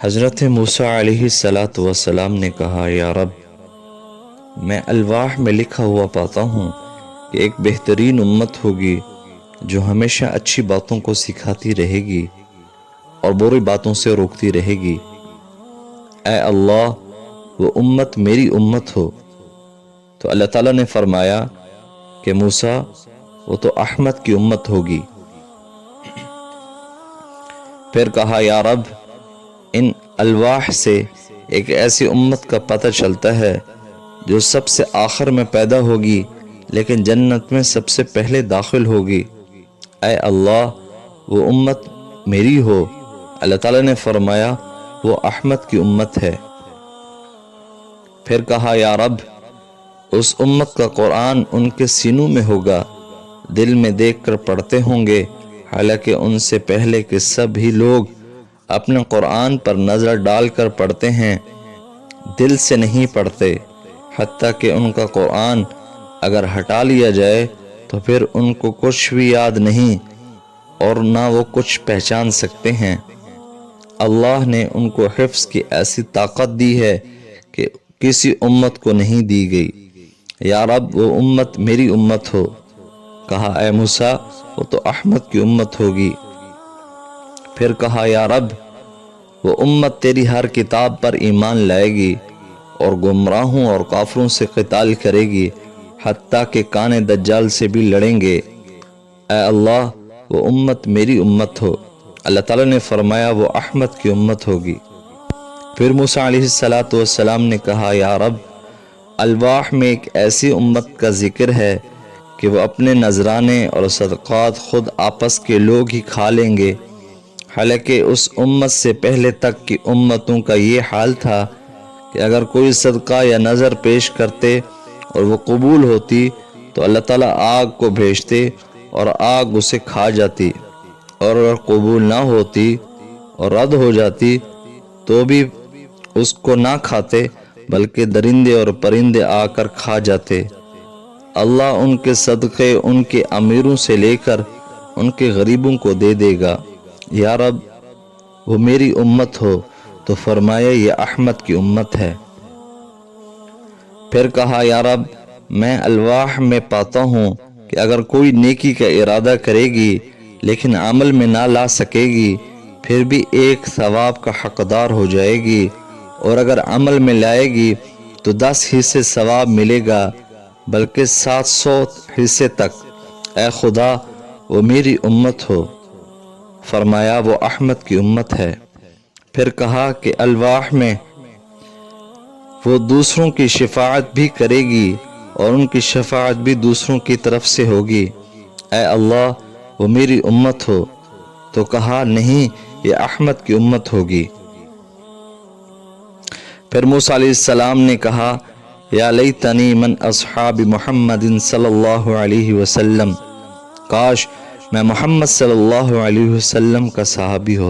حضرت موسیٰ علیہ السلام نے کہا، یا رب، میں الواح میں لکھا ہوا پاتا ہوں کہ ایک بہترین امت ہوگی جو ہمیشہ اچھی باتوں کو سکھاتی رہے گی اور بری باتوں سے روکتی رہے گی۔ اے اللہ، وہ امت میری امت ہو۔ تو اللہ تعالیٰ نے فرمایا کہ موسیٰ، وہ تو احمد کی امت ہوگی۔ پھر کہا، یا رب، ان الواح سے ایک ایسی امت کا پتہ چلتا ہے جو سب سے آخر میں پیدا ہوگی لیکن جنت میں سب سے پہلے داخل ہوگی۔ اے اللہ، وہ امت میری ہو۔ اللہ تعالیٰ نے فرمایا، وہ احمد کی امت ہے۔ پھر کہا، یا رب، اس امت کا قرآن ان کے سینوں میں ہوگا، دل میں دیکھ کر پڑھتے ہوں گے، حالانکہ ان سے پہلے کے سبھی لوگ اپنے قرآن پر نظر ڈال کر پڑھتے ہیں، دل سے نہیں پڑھتے، حتیٰ کہ ان کا قرآن اگر ہٹا لیا جائے تو پھر ان کو کچھ بھی یاد نہیں اور نہ وہ کچھ پہچان سکتے ہیں۔ اللہ نے ان کو حفظ کی ایسی طاقت دی ہے کہ کسی امت کو نہیں دی گئی۔ یا رب، وہ امت میری امت ہو۔ کہا، اے موسیٰ، وہ تو احمد کی امت ہوگی۔ پھر کہا، یا رب، وہ امت تیری ہر کتاب پر ایمان لائے گی اور گمراہوں اور کافروں سے قتال کرے گی، حتیٰ کہ کان دجال سے بھی لڑیں گے۔ اے اللہ، وہ امت میری امت ہو۔ اللہ تعالیٰ نے فرمایا، وہ احمد کی امت ہوگی۔ پھر موسیٰ علیہ السلام نے کہا، یا رب، الواح میں ایک ایسی امت کا ذکر ہے کہ وہ اپنے نذرانے اور صدقات خود آپس کے لوگ ہی کھا لیں گے، حالانکہ اس امت سے پہلے تک کی امتوں کا یہ حال تھا کہ اگر کوئی صدقہ یا نذر پیش کرتے اور وہ قبول ہوتی تو اللہ تعالیٰ آگ کو بھیجتے اور آگ اسے کھا جاتی، اور اگر قبول نہ ہوتی اور رد ہو جاتی تو بھی اس کو نہ کھاتے بلکہ درندے اور پرندے آ کر کھا جاتے۔ اللہ ان کے صدقے ان کے امیروں سے لے کر ان کے غریبوں کو دے دے گا۔ یا رب، وہ میری امت ہو۔ تو فرمایا، یہ احمد کی امت ہے۔ پھر کہا، یا رب، میں الواح میں پاتا ہوں کہ اگر کوئی نیکی کا ارادہ کرے گی لیکن عمل میں نہ لا سکے گی پھر بھی ایک ثواب کا حقدار ہو جائے گی، اور اگر عمل میں لائے گی تو 10 حصے ثواب ملے گا، بلکہ 700 حصے تک۔ اے خدا، وہ میری امت ہو۔ فرمایا، وہ احمد کی امت ہے۔ پھر کہا کہ الواح میں وہ دوسروں کی شفاعت بھی کرے گی اور ان کی شفاعت بھی دوسروں کی طرف سے ہوگی۔ اے اللہ، وہ میری امت ہو۔ تو کہا، نہیں، یہ احمد کی امت ہوگی۔ پھر موسیٰ علیہ السلام نے کہا، یا لیتنی من اصحاب محمد صلی اللہ علیہ وسلم، کاش میں محمد صلی اللہ علیہ وسلم کا صحابی ہوتا۔